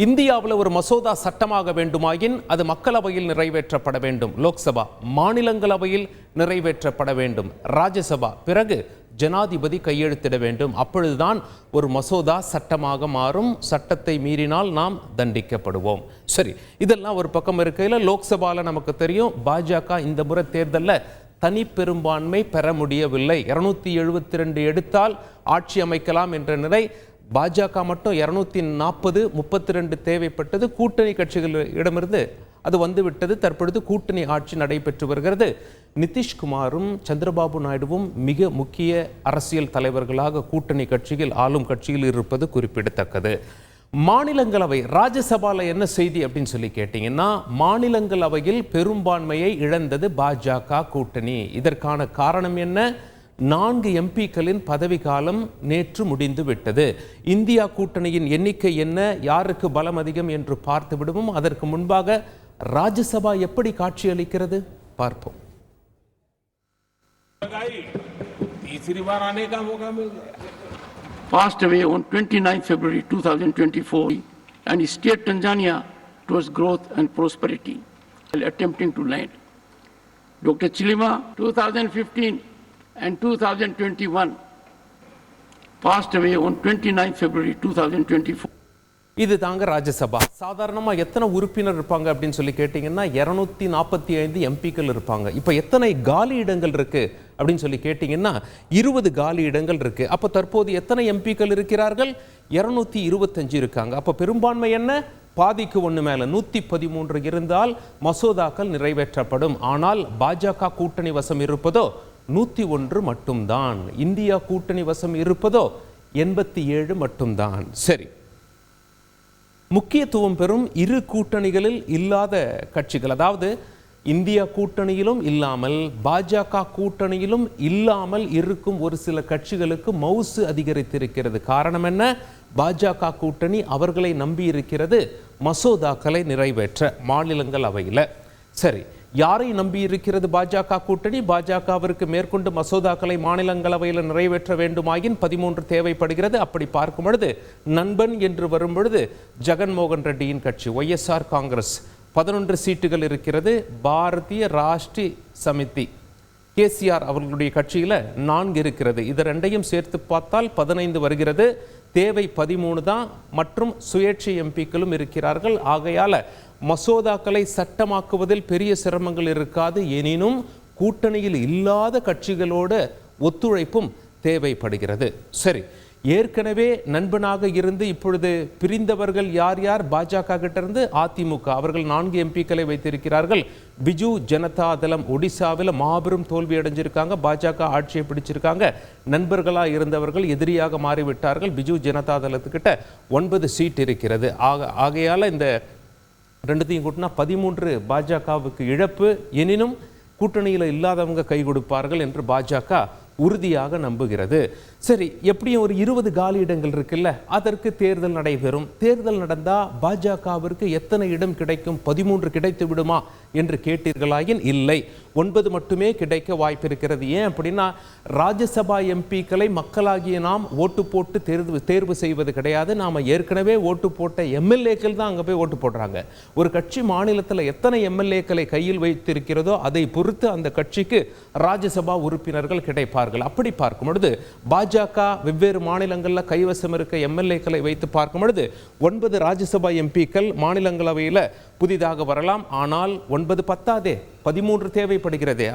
இந்தியாவில் ஒரு மசோதா சட்டமாக வேண்டுமாயின் அது மக்களவையில் நிறைவேற்றப்பட வேண்டும். லோக்சபா, மாநிலங்களவையில் நிறைவேற்றப்பட வேண்டும். ராஜ்யசபா, பிறகு ஜனாதிபதி கையெழுத்திட வேண்டும். அப்பொழுதுதான் ஒரு மசோதா சட்டமாக மாறும். சட்டத்தை மீறினால் நாம் தண்டிக்கப்படுவோம். சரி, இதெல்லாம் ஒரு பக்கம் இருக்கையில் லோக்சபாவில் நமக்கு தெரியும், பாஜக இந்த முறை தேர்தலில் தனி பெரும்பான்மை பெற முடியவில்லை. 272 எடுத்தால் ஆட்சி அமைக்கலாம் என்ற நிலை. பாஜக மட்டும் 240, 32 தேவைப்பட்டது. கூட்டணி கட்சிகளிடமிருந்து அது வந்துவிட்டது. தற்பொழுது கூட்டணி ஆட்சி நடைபெற்று வருகிறது. நிதிஷ்குமாரும் சந்திரபாபு நாயுடுவும் மிக முக்கிய அரசியல் தலைவர்களாக கூட்டணி கட்சியில், ஆளும் கட்சியில் இருப்பது குறிப்பிடத்தக்கது. மாநிலங்களவை, ராஜ்யசபாவில் என்ன செய்தி அப்படின்னு சொல்லி கேட்டீங்கன்னா, மாநிலங்களவையில் பெரும்பான்மையை இழந்தது பாஜக கூட்டணி. இதற்கான காரணம் என்ன? 4 எம்பிக்களின் பதவிக்காலம் நேற்று முடிந்து விட்டது. இந்தியா கூட்டணியின் எண்ணிக்கை என்ன, யாருக்கு பலம் அதிகம் என்று பார்த்து விடுவோம். அதற்கு முன்பாக ராஜ்யசபா எப்படி காட்சியளிக்கிறது பார்ப்போம். Passed away on 29 February 2024 and steered Tanzania towards growth and prosperity while attempting to land. Dr. Chilima, 2015 and 2021, passed away on 29 February 2024. இது தாங்க ராஜ்யசபா. சாதாரணமாக எத்தனை உறுப்பினர் இருப்பாங்க அப்படின்னு சொல்லி கேட்டிங்கன்னா 245 எம்பிக்கள் இருப்பாங்க. இப்போ எத்தனை காலி இடங்கள் இருக்கு அப்படின்னு சொல்லி கேட்டிங்கன்னா 20 காலி இடங்கள் இருக்கு. அப்போ தற்போது எத்தனை எம்பிக்கள் இருக்கிறார்கள்? 225 இருக்காங்க. அப்போ பெரும்பான்மை என்ன? பாதிக்கு 1 மேல 113 இருந்தால் மசோதாக்கள் நிறைவேற்றப்படும். ஆனால் பாஜக கூட்டணி வசம் இருப்பதோ 101 மட்டும்தான். இந்தியா கூட்டணி வசம் இருப்பதோ 87 மட்டும்தான். சரி, முக்கியத்துவம் பெறும் இரு கூட்டணிகளில் இல்லாத கட்சிகள், அதாவது இந்தியா கூட்டணியிலும் இல்லாமல் பாஜக கூட்டணியிலும் இல்லாமல் இருக்கும் ஒரு சில கட்சிகளுக்கு மவுசு அதிகரித்திருக்கிறது. காரணம் என்ன? பாஜக கூட்டணி அவர்களை நம்பி இருக்கிறது மசோதாக்களை நிறைவேற்ற மாநிலங்களவையில். சரி, யாரை நம்பி இருக்கிறது பாஜக கூட்டணி? பாஜகவிற்கு மேற்கொண்டு மசோதாக்களை மாநிலங்களவையில் நிறைவேற்ற வேண்டுமாயின் 13 தேவைப்படுகிறது. அப்படி பார்க்கும் பொழுது நண்பன் என்று வரும் பொழுது ஜெகன்மோகன் ரெட்டியின் கட்சி ஒய்எஸ்ஆர் காங்கிரஸ் 11 சீட்டுகள் இருக்கிறது. பாரதிய ராஷ்டிரிய சமிதி கேசிஆர் அவர்களுடைய கட்சியில் 4 இருக்கிறது. இது ரெண்டையும் சேர்த்து பார்த்தால் 15 வருகிறது. தேவை 13 தான். மற்றும் சுயேட்சை எம்பிக்களும் இருக்கிறார்கள். ஆகையால மசோதாக்களை சட்டமாக்குவதில் பெரிய சிரமங்கள் இருக்காது. எனினும் கூட்டணியில் இல்லாத கட்சிகளோட ஒத்துழைப்பும் தேவைப்படுகிறது. சரி, ஏற்கனவே நண்பனாக இருந்து இப்பொழுது பிரிந்தவர்கள் யார் யார்? பாஜக கிட்ட இருந்து அதிமுக அவர்கள் 4 எம்பிக்களை வைத்திருக்கிறார்கள். பிஜு ஜனதா தளம் ஒடிசாவில் மாபெரும் தோல்வி அடைஞ்சிருக்காங்க. பாஜக ஆட்சியை பிடிச்சிருக்காங்க. நண்பர்களாக இருந்தவர்கள் எதிரியாக மாறிவிட்டார்கள். பிஜு ஜனதா தளத்துக்கிட்ட 9 சீட் இருக்கிறது. ஆகையால் இந்த ரெண்டுத்தையும் கூட்டினா 13 பாஜகவுக்கு இழப்பு. எனினும் கூட்டணியில் இல்லாதவங்க கை கொடுப்பார்கள் என்று பாஜக உறுதியாக நம்புகிறது. சரி, எப்படியும் ஒரு 20 காலி இடங்கள் இருக்குல்ல, அதற்கு தேர்தல் நடைபெறும். தேர்தல் நடந்தால் பாஜகவிற்கு எத்தனை இடம் கிடைக்கும்? 13 கிடைத்து விடுமா என்று கேட்டீர்களாயின் இல்லை, 9 மட்டுமே கிடைக்க வாய்ப்பு இருக்கிறது. ஏன் அப்படின்னா, ராஜ்யசபா எம்பிக்களை மக்களாகிய நாம் ஓட்டு போட்டு தேர்வு செய்வது கிடையாது. நாம் ஏற்கனவே ஓட்டு போட்ட எம்எல்ஏக்கள் தான் அங்கே போய் ஓட்டு போடுறாங்க. ஒரு கட்சி மாநிலத்தில் எத்தனை எம்எல்ஏக்களை கையில் வைத்திருக்கிறதோ அதை பொறுத்து அந்த கட்சிக்கு ராஜ்யசபா உறுப்பினர்கள் கிடைப்பார்கள். அப்படி பார்க்கும் பொழுது பாஜக வெவ்வேறு மாநிலங்களில் கைவசம் இருக்க எம்எல்ஏக்களை வைத்து பார்க்கும் பொழுது 9 ராஜ்யசபா எம்பிக்கள் மாநிலங்களவையில் புதிதாக வரலாம். ஆனால் 9 பத்தாதே, 13 தேவைப்படுகிறது.